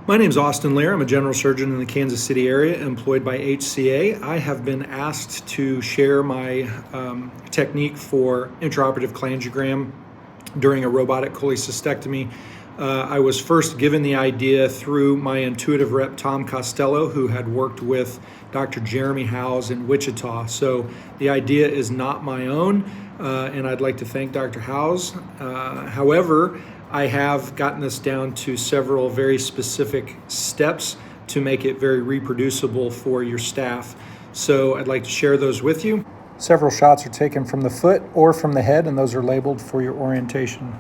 My name is Austin Lear. I'm a general surgeon in the Kansas City area employed by HCA. I have been asked to share my technique for intraoperative cholangiogram during a robotic cholecystectomy. I was first given the idea through my intuitive rep, Tom Costello, who had worked with Dr. Jeremy Howes in Wichita. So the idea is not my own, and I'd like to thank Dr. Howes. However, I have gotten this down to several very specific steps to make it very reproducible for your staff. So I'd like to share those with you. Several shots are taken from the foot or from the head, and those are labeled for your orientation.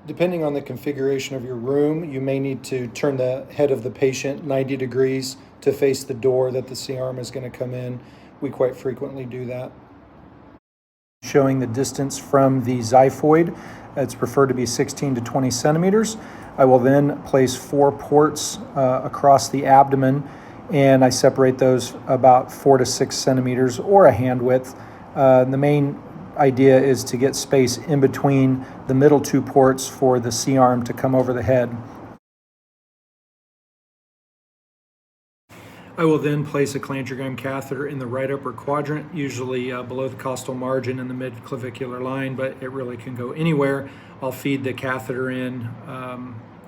Depending on the configuration of your room, you may need to turn the head of the patient 90 degrees to face the door that the C-arm is going to come in. We quite frequently do that. Showing the distance from the xiphoid. It's preferred to be 16 to 20 centimeters. I will then place 4 ports across the abdomen, and I separate those about 4 to 6 centimeters or a hand width. The main idea is to get space in between the middle 2 ports for the C-arm to come over the head. I will then place a cholangiogram catheter in the right upper quadrant, usually below the costal margin in the midclavicular line, but it really can go anywhere. I'll feed the catheter in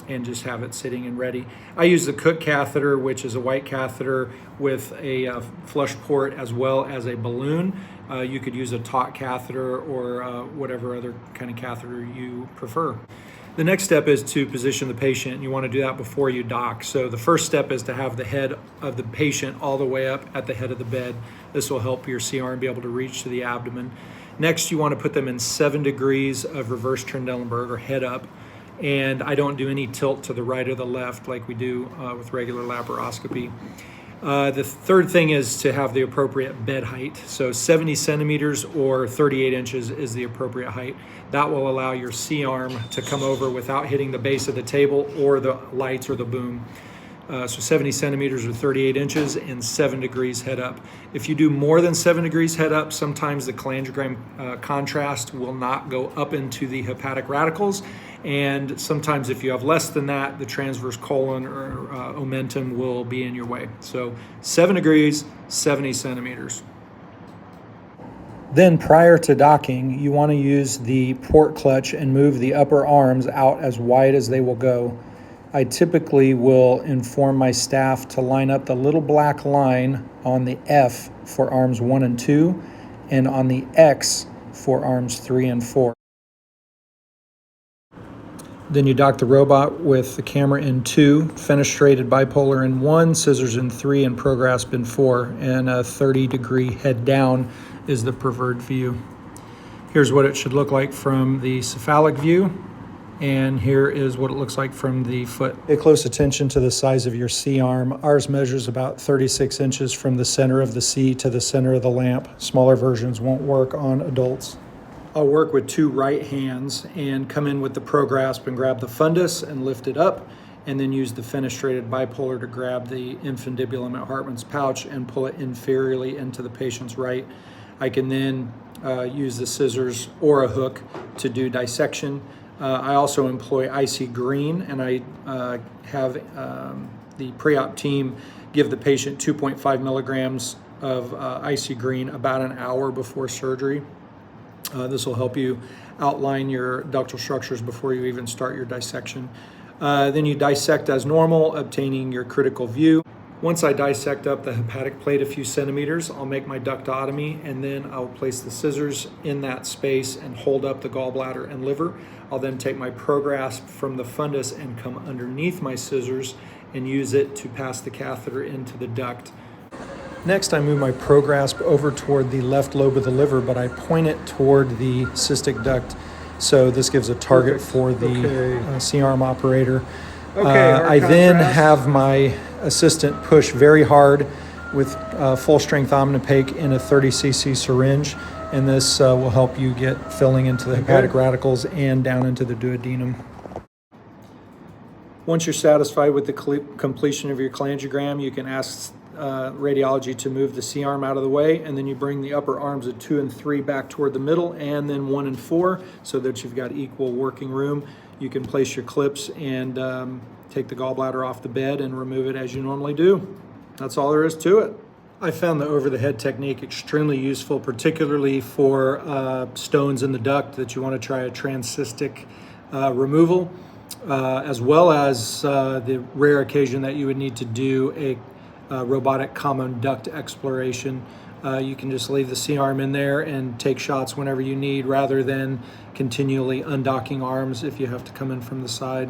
and just have it sitting and ready. I use the Cook catheter, which is a white catheter with a flush port as well as a balloon. You could use a taut catheter or whatever other kind of catheter you prefer. The next step is to position the patient. You want to do that before you dock. So the first step is to have the head of the patient all the way up at the head of the bed. This will help your C-arm be able to reach to the abdomen. Next, you want to put them in 7 degrees of reverse Trendelenburg or head up. And I don't do any tilt to the right or the left like we do with regular laparoscopy. The third thing is to have the appropriate bed height. So 70 centimeters or 38 inches is the appropriate height. That will allow your C-arm to come over without hitting the base of the table or the lights or the boom. So 70 centimeters or 38 inches and 7 degrees head up. If you do more than 7 degrees head up, sometimes the cholangiogram contrast will not go up into the hepatic radicals. And sometimes if you have less than that, the transverse colon or omentum will be in your way. So 7 degrees, 70 centimeters. Then prior to docking, you want to use the port clutch and move the upper arms out as wide as they will go. I typically will inform my staff to line up the little black line on the F for arms 1 and 2 and on the X for arms 3 and 4. Then you dock the robot with the camera in 2, fenestrated bipolar in 1, scissors in 3, and ProGrasp in 4, and a 30-degree head down is the preferred view. Here's what it should look like from the cephalic view, and here is what it looks like from the foot. Pay close attention to the size of your C-arm. Ours measures about 36 inches from the center of the C to the center of the lamp. Smaller versions won't work on adults. I'll work with 2 right hands and come in with the ProGrasp and grab the fundus and lift it up, and then use the fenestrated bipolar to grab the infundibulum at Hartman's pouch and pull it inferiorly into the patient's right. I can then use the scissors or a hook to do dissection. I also employ IC Green, and I have the pre-op team give the patient 2.5 milligrams of IC Green about an hour before surgery. This will help you outline your ductal structures before you even start your dissection. Then you dissect as normal, obtaining your critical view. Once I dissect up the hepatic plate a few centimeters, I'll make my ductotomy, and then I'll place the scissors in that space and hold up the gallbladder and liver. I'll then take my ProGrasp from the fundus and come underneath my scissors and use it to pass the catheter into the duct. Next, I move my ProGrasp over toward the left lobe of the liver, but I point it toward the cystic duct. So this gives a target for the C-arm operator. I then have my assistant push very hard with full strength Omnipaque in a 30 cc syringe, and this will help you get filling into the hepatic radicals and down into the duodenum. Once you're satisfied with the completion of your cholangiogram, you can ask radiology to move the C-arm out of the way, and then you bring the upper arms of 2 and 3 back toward the middle, and then 1 and 4, so that you've got equal working room. You can place your clips and take the gallbladder off the bed and remove it as you normally do. That's all there is to it. I found the over-the-head technique extremely useful, particularly for stones in the duct that you want to try a transcystic removal, as well as the rare occasion that you would need to do a robotic common duct exploration. You can just leave the C-arm in there and take shots whenever you need, rather than continually undocking arms if you have to come in from the side.